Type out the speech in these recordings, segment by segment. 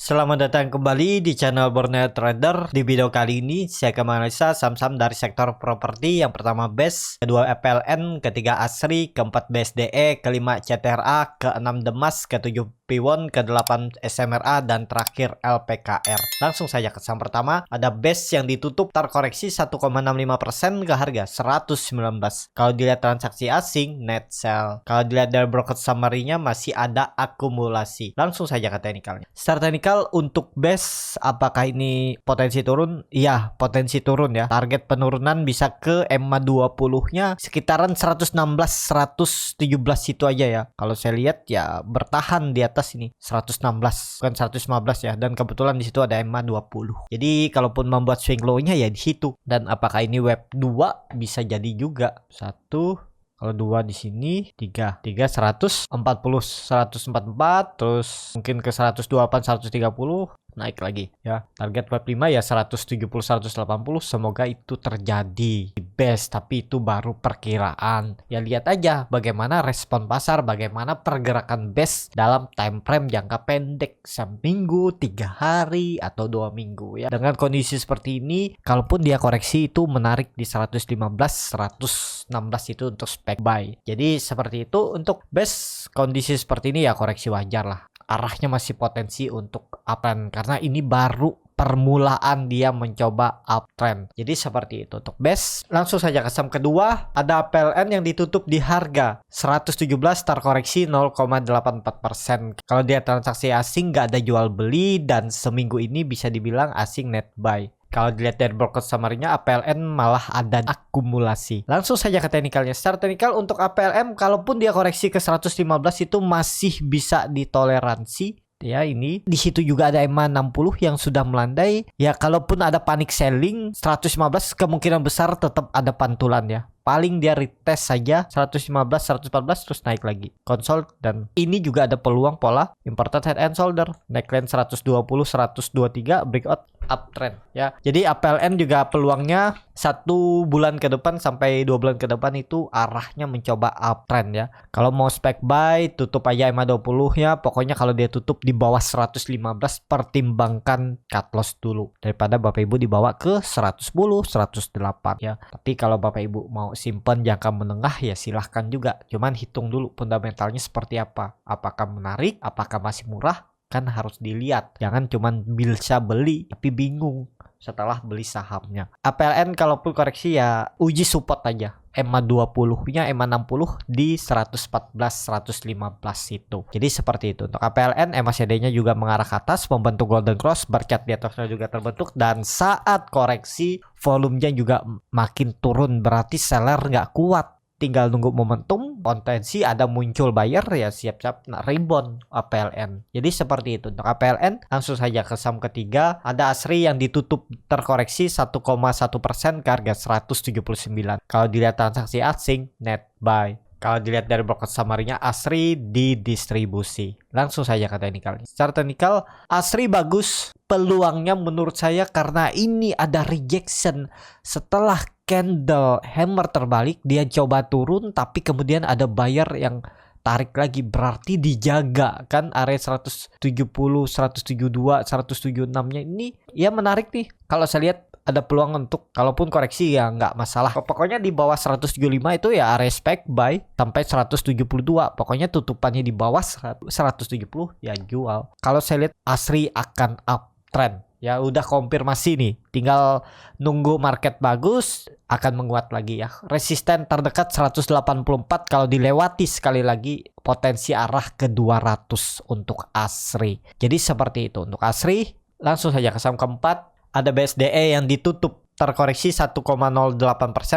Selamat datang kembali di channel Borneo Trader. Di video kali ini saya akan menganalisa saham-saham dari sektor properti. Yang pertama BES, kedua FLN, ketiga ASRI, keempat BSDE, kelima CTRA, keenam Demas, ketujuh Piwon, ke-8 SMRA, dan terakhir LPKR. Langsung saja ke saham pertama. Ada BES yang ditutup terkoreksi 1,65% ke harga 119. Kalau dilihat transaksi asing, net sell. Kalau dilihat dari broker summary-nya masih ada akumulasi. Langsung saja ke teknikalnya. Start teknikal untuk BES, apakah ini potensi turun? Iya, potensi turun ya. Target penurunan bisa ke EMA 20-nya sekitaran 116, 117 itu aja ya. Kalau saya lihat ya bertahan di atas ini 116 bukan 115 ya, dan kebetulan di situ ada EMA 20. Jadi kalaupun membuat swing low-nya ya di situ. Dan apakah ini web 2 bisa jadi juga. Kalau 2 di sini, 3 140, 144, terus mungkin ke 128, 130, naik lagi ya. Target web 5 ya 170, 180. Semoga itu terjadi di BES, tapi itu baru perkiraan. Ya lihat aja bagaimana respon pasar, bagaimana pergerakan BES dalam time frame jangka pendek, seminggu, 3 hari atau 2 minggu ya. Dengan kondisi seperti ini, kalaupun dia koreksi itu menarik di 115, 116 itu untuk spek buy. Jadi seperti itu untuk BES. Kondisi seperti ini ya koreksi wajar lah. Arahnya masih potensi untuk uptrend karena ini baru permulaan dia mencoba uptrend. Jadi seperti itu untuk BES. Langsung saja ke saham kedua, ada PLN yang ditutup di harga 117 terkoreksi 0,84%. Kalau dia transaksi asing nggak ada jual beli dan seminggu ini bisa dibilang asing net buy. Kalau dilihat dari broker summary-nya, APLN malah ada akumulasi. Langsung saja ke teknikalnya. Secara teknikal untuk APLM, kalaupun dia koreksi ke 115 itu masih bisa ditoleransi. Ya, ini di situ juga ada EMA 60 yang sudah melandai. Ya, kalaupun ada panic selling 115 kemungkinan besar tetap ada pantulan ya. Paling dia retest saja 115, 114 terus naik lagi. Consult, dan ini juga ada peluang pola important head and shoulder. Neckline 120, 123 breakout uptrend ya. Jadi APLN juga peluangnya 1 bulan ke depan sampai 2 bulan ke depan itu arahnya mencoba uptrend ya. Kalau mau spek buy tutup aja EMA 20 ya. Pokoknya kalau dia tutup di bawah 115 pertimbangkan cut loss dulu daripada Bapak Ibu dibawa ke 110, 108 ya. Tapi kalau Bapak Ibu mau simpan jangka menengah ya silahkan juga. Cuman hitung dulu fundamentalnya seperti apa. Apakah menarik, apakah masih murah, kan harus dilihat. Jangan cuman bisa beli tapi bingung setelah beli sahamnya. APLN kalaupun koreksi ya uji support aja. EMA 20-nya EMA 60 di 114, 115 itu. Jadi seperti itu. Untuk APLN, EMA CD-nya juga mengarah ke atas, membentuk golden cross, bercat di atasnya juga terbentuk, dan saat koreksi volumenya juga makin turun, berarti seller nggak kuat. Tinggal nunggu momentum, potensi ada muncul buyer ya siap-siap rebound APLN. Jadi seperti itu untuk APLN. Langsung saja ke saham ketiga, ada ASRI yang ditutup terkoreksi 1,1% ke harga 179. Kalau dilihat transaksi asing, net buy. Kalau dilihat dari broker summary-nya, ASRI didistribusi. Langsung saja ke teknikal. Secara teknikal, ASRI bagus. Peluangnya menurut saya karena ini ada rejection setelah candle hammer terbalik, dia coba turun tapi kemudian ada buyer yang tarik lagi, berarti dijaga kan area 170, 172, 176-nya ini ya menarik nih. Kalau saya lihat ada peluang untuk kalaupun koreksi ya nggak masalah. Pokoknya di bawah 175 itu ya respect buy sampai 172. Pokoknya tutupannya di bawah 170 ya jual. Kalau saya lihat ASRI akan uptrend. Ya udah konfirmasi nih, tinggal nunggu market bagus akan menguat lagi ya. Resisten terdekat 184, kalau dilewati sekali lagi potensi arah ke 200 untuk ASRI. Jadi seperti itu untuk ASRI. Langsung saja ke saham keempat, ada BSDE yang ditutup terkoreksi 1,08%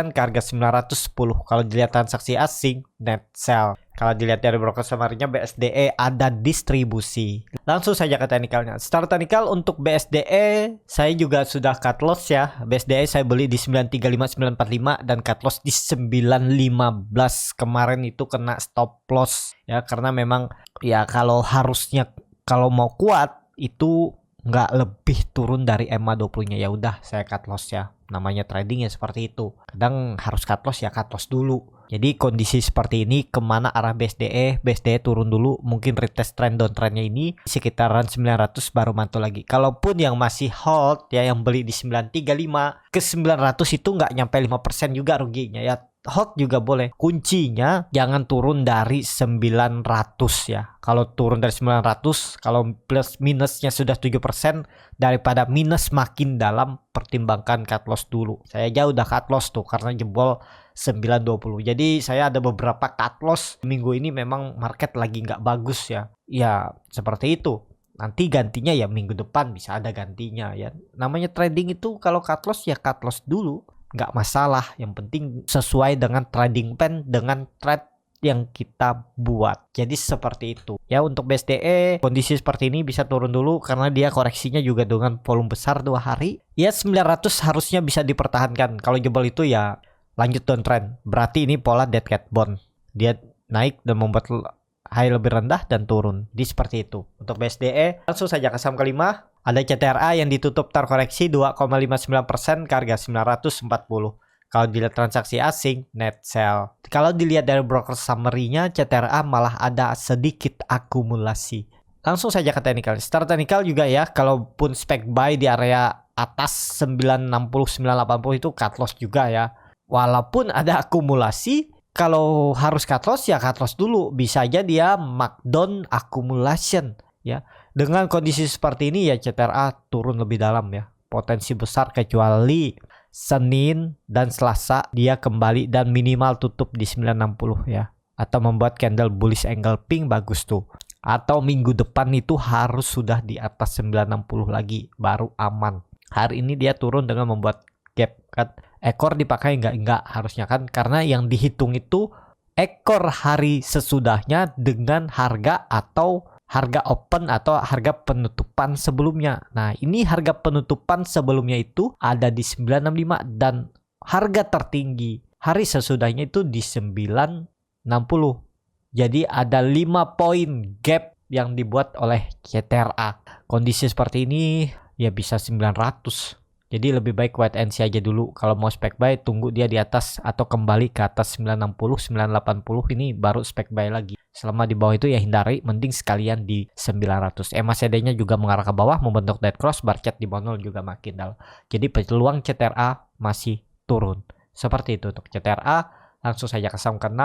ke harga 910. Kalau dilihat transaksi asing, net sell. Kalau dilihat dari broker summary-nya, BSDE ada distribusi. Langsung saja ke teknikalnya. Secara teknikal untuk BSDE, saya juga sudah cut loss ya. BSDE saya beli di 935, 945 dan cut loss di 915. Kemarin itu kena stop loss ya, karena memang ya kalau harusnya kalau mau kuat itu nggak lebih turun dari EMA 20-nya, ya udah saya cut loss ya. namanya trading ya seperti itu. Kadang harus cut loss ya cut loss dulu. Jadi kondisi seperti ini kemana arah BSDE turun dulu, mungkin retest trend downtrendnya ini sekitaran 900 baru mantul lagi. Kalaupun yang masih hold ya, yang beli di 935 ke 900 itu nggak nyampe 5% juga ruginya ya. Hold juga boleh. Kuncinya jangan turun dari 900 ya. Kalau turun dari 900, kalau plus minusnya sudah 7%, daripada minus makin dalam, pertimbangkan cut loss dulu. Saya aja udah cut loss tuh karena jebol 920. Jadi saya ada beberapa cut loss. Minggu ini memang market lagi nggak bagus ya. Ya seperti itu. Nanti gantinya ya minggu depan bisa ada gantinya ya. Namanya trading itu kalau cut loss ya cut loss dulu. Nggak masalah, yang penting sesuai dengan trading plan, dengan trade yang kita buat. Jadi seperti itu ya. Untuk BSDE kondisi seperti ini bisa turun dulu karena dia koreksinya juga dengan volume besar 2 hari ya. 900 harusnya bisa dipertahankan. Kalau jebol itu ya lanjut downtrend, berarti ini pola dead cat bond, dia naik dan membuat high lebih rendah dan turun. Di seperti itu untuk BSDE. Langsung saja ke saham kelima. Ada CTRA yang ditutup terkoreksi 2,59% ke harga 940. Kalau dilihat transaksi asing, net sell. Kalau dilihat dari broker summary-nya, CTRA malah ada sedikit akumulasi. Langsung saja ke technical. Secara technical juga ya, kalaupun spek buy di area atas 960, 980 itu cut loss juga ya. Walaupun ada akumulasi, kalau harus cut loss ya cut loss dulu. Bisa aja dia markdown accumulation ya. Dengan kondisi seperti ini ya CTRA turun lebih dalam ya. Potensi besar kecuali Senin dan Selasa dia kembali dan minimal tutup di 960 ya. Atau membuat candle bullish angle pink bagus tuh. Atau minggu depan itu harus sudah di atas 960 lagi baru aman. Hari ini dia turun dengan membuat gap cut. Ekor dipakai enggak harusnya kan, karena yang dihitung itu ekor hari sesudahnya dengan harga atau harga open atau harga penutupan sebelumnya. Nah, ini harga penutupan sebelumnya itu ada di 965 dan harga tertinggi hari sesudahnya itu di 960. Jadi ada 5 poin gap yang dibuat oleh CTRA. Kondisi seperti ini ya bisa 900. Jadi lebih baik wait and see aja dulu. Kalau mau spek buy tunggu dia di atas atau kembali ke atas 960, 980 ini baru spek buy lagi. Selama di bawah itu ya hindari, mending sekalian di 900. MACD-nya juga mengarah ke bawah membentuk dead cross, bar chart di bawah 0 juga makin dalam. Jadi peluang CTRA masih turun. Seperti itu untuk CTRA. Langsung saja ke saham ke-6.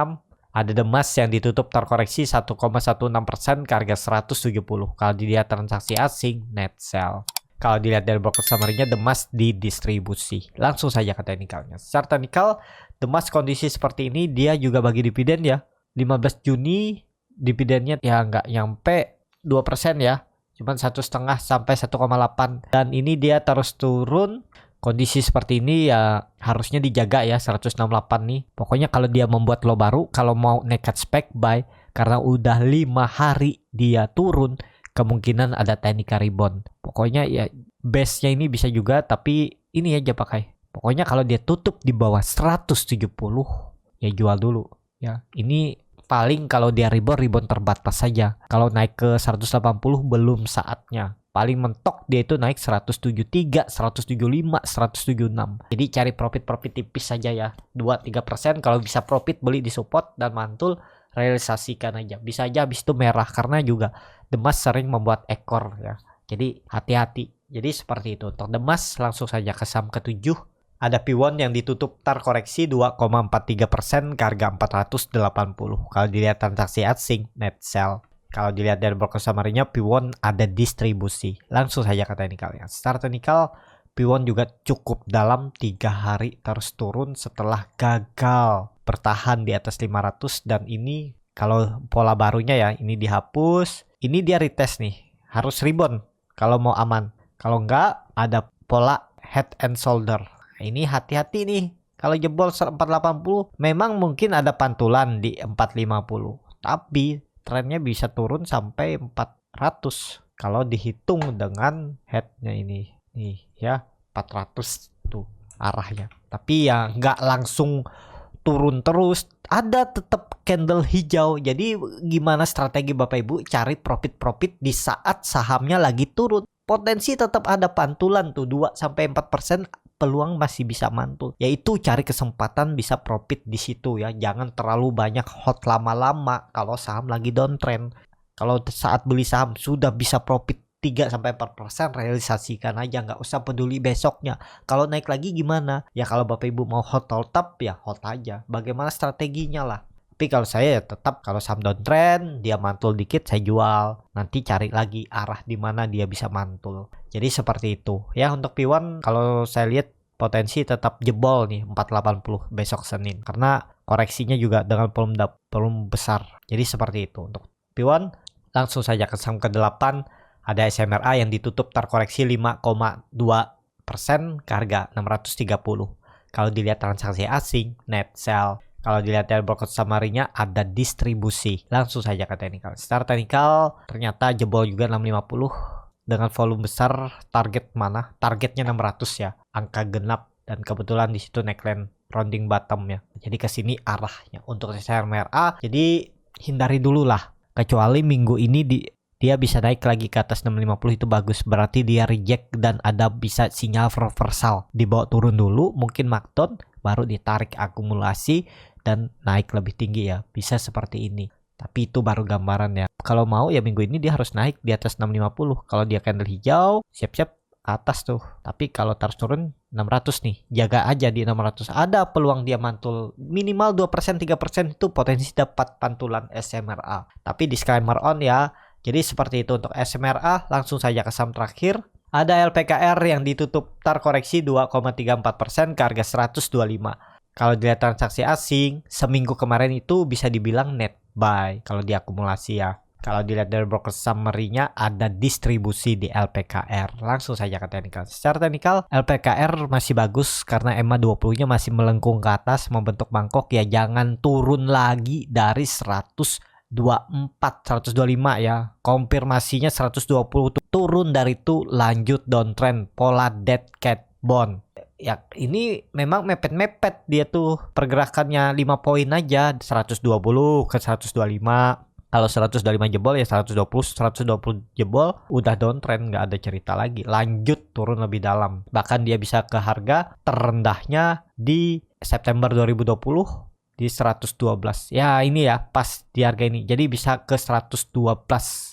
Ada Demas yang ditutup terkoreksi 1,16% ke harga 170. Kalau dilihat transaksi asing, net sell. Kalau dilihat dari broker summary-nya, Demas didistribusi. Langsung saja ke teknikalnya. Secara teknikal, Demas kondisi seperti ini dia juga bagi dividen ya. 15 Juni dividennya ya nggak nyampe 2% ya. Cuman 1,5 sampai 1,8. Dan ini dia terus turun. Kondisi seperti ini ya harusnya dijaga ya 168 nih. Pokoknya kalau dia membuat low baru, kalau mau nekat spek buy karena udah 5 hari dia turun, kemungkinan ada technical rebound. Pokoknya ya base-nya ini bisa juga, tapi ini aja pakai. Pokoknya kalau dia tutup di bawah 170 ya jual dulu ya. Ini paling kalau dia rebound terbatas saja. Kalau naik ke 180 belum saatnya. Paling mentok dia itu naik 173, 175, 176. Jadi cari profit tipis saja ya. 2-3%, kalau bisa profit beli di support dan mantul realisasikan aja. Bisa aja habis itu merah karena juga Demas sering membuat ekor ya. Jadi hati-hati. Jadi seperti itu. Untuk Demas langsung saja ke saham ke-7. Ada P1 yang ditutup terkoreksi 2,43% ke harga 480. Kalau dilihat transaksi asing, net sell. Kalau dilihat dari broker summary-nya, P1 ada distribusi. Langsung saja ke teknikalnya. Secara teknikal, P1 juga cukup dalam 3 hari terus turun setelah gagal bertahan di atas 500. Dan ini kalau pola barunya ya, ini dihapus. Ini dia retest nih. Harus rebound kalau mau aman. Kalau enggak, ada pola head and shoulder. Ini hati-hati nih. Kalau jebol 480, memang mungkin ada pantulan di 450. Tapi trennya bisa turun sampai 400. Kalau dihitung dengan headnya ini. Nih ya, 400 tuh arahnya. Tapi ya nggak langsung turun terus. Ada tetap candle hijau. Jadi gimana strategi Bapak Ibu cari profit di saat sahamnya lagi turun? Potensi tetap ada pantulan tuh 2-4% peluang masih bisa mantul. Yaitu cari kesempatan bisa profit di situ ya. Jangan terlalu banyak hold lama-lama kalau saham lagi downtrend. Kalau saat beli saham sudah bisa profit 3-4%, realisasikan aja, nggak usah peduli besoknya. Kalau naik lagi gimana? Ya kalau Bapak Ibu mau hold tetap ya hold aja. Bagaimana strateginya lah. Tapi kalau saya ya tetap kalau saham downtrend dia mantul dikit saya jual. Nanti cari lagi arah di mana dia bisa mantul. Jadi seperti itu. Ya untuk P1 kalau saya lihat potensi tetap jebol nih 480 besok Senin. Karena koreksinya juga dengan volume besar. Jadi seperti itu untuk P1. Langsung saja ke saham ke-8. Ada SMRA yang ditutup terkoreksi 5,2% ke harga 630. Kalau dilihat transaksi asing, net sell. Kalau dilihat dari broker summary-nya ada distribusi. Langsung saja ke teknikal. Secara teknikal ternyata jebol juga 650 dengan volume besar. Target mana? Targetnya 600 ya. Angka genap dan kebetulan di situ neckline rounding bottom ya. Jadi ke sini arahnya untuk SMRA. Jadi hindari dulu lah. Kecuali minggu ini dia bisa naik lagi ke atas 650 itu bagus, berarti dia reject dan ada bisa sinyal reversal, dibawa turun dulu mungkin markdown baru ditarik akumulasi dan naik lebih tinggi ya, bisa seperti ini. Tapi itu baru gambaran ya. Kalau mau ya minggu ini dia harus naik di atas 650. Kalau dia candle hijau siap-siap ke atas tuh. Tapi kalau terus turun 600 nih, jaga aja di 600. Ada peluang dia mantul minimal 2% 3% itu potensi dapat pantulan SMRA. Tapi disclaimer on ya. Jadi seperti itu untuk SMRA. Langsung saja ke saham terakhir. Ada LPKR yang ditutup terkoreksi 2,34% ke harga 125. Kalau dilihat transaksi asing, seminggu kemarin itu bisa dibilang net buy kalau diakumulasi ya. Kalau dilihat dari broker summary-nya ada distribusi di LPKR. Langsung saja ke teknikal. Secara teknikal LPKR masih bagus karena EMA 20-nya masih melengkung ke atas membentuk mangkok ya, jangan turun lagi dari 125 ya. Konfirmasinya 120 turun dari itu lanjut downtrend pola dead cat bond. Ya ini memang mepet-mepet dia tuh pergerakannya 5 poin aja 120 ke 125. Kalau 125 jebol ya 120 jebol udah downtrend, nggak ada cerita lagi, lanjut turun lebih dalam. Bahkan dia bisa ke harga terendahnya di September 2020 di 112. Ya ini ya pas di harga ini. Jadi bisa ke 112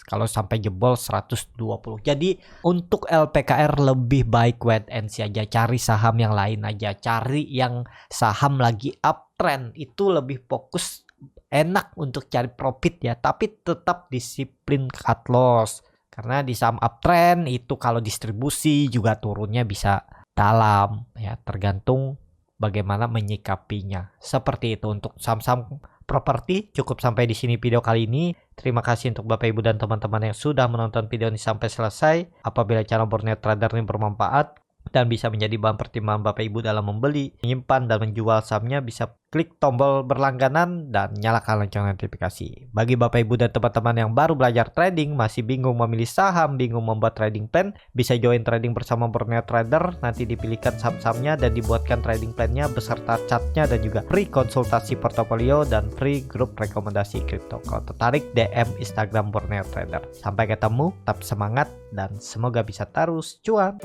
kalau sampai jebol 120. Jadi untuk LPKR lebih baik wait and see aja, cari saham yang lain aja, cari yang saham lagi uptrend itu lebih fokus, enak untuk cari profit ya, tapi tetap disiplin cut loss. Karena di saham uptrend itu kalau distribusi juga turunnya bisa dalam ya, tergantung bagaimana menyikapinya. Seperti itu untuk saham-saham properti. Cukup sampai di sini video kali ini. Terima kasih untuk Bapak Ibu dan teman-teman yang sudah menonton video ini sampai selesai. Apabila channel Borneo Trader ini bermanfaat dan bisa menjadi bahan pertimbangan Bapak Ibu dalam membeli, menyimpan dan menjual sahamnya, bisa klik tombol berlangganan dan nyalakan lonceng notifikasi. Bagi Bapak Ibu dan teman-teman yang baru belajar trading, masih bingung memilih saham, bingung membuat trading plan, bisa join trading bersama Borneo Trader. Nanti dipilihkan saham-sahamnya dan dibuatkan trading plannya beserta chartnya dan juga free konsultasi portofolio dan free grup rekomendasi kripto. Kalau tertarik DM Instagram Borneo Trader. Sampai ketemu, tetap semangat dan semoga bisa terus cuan.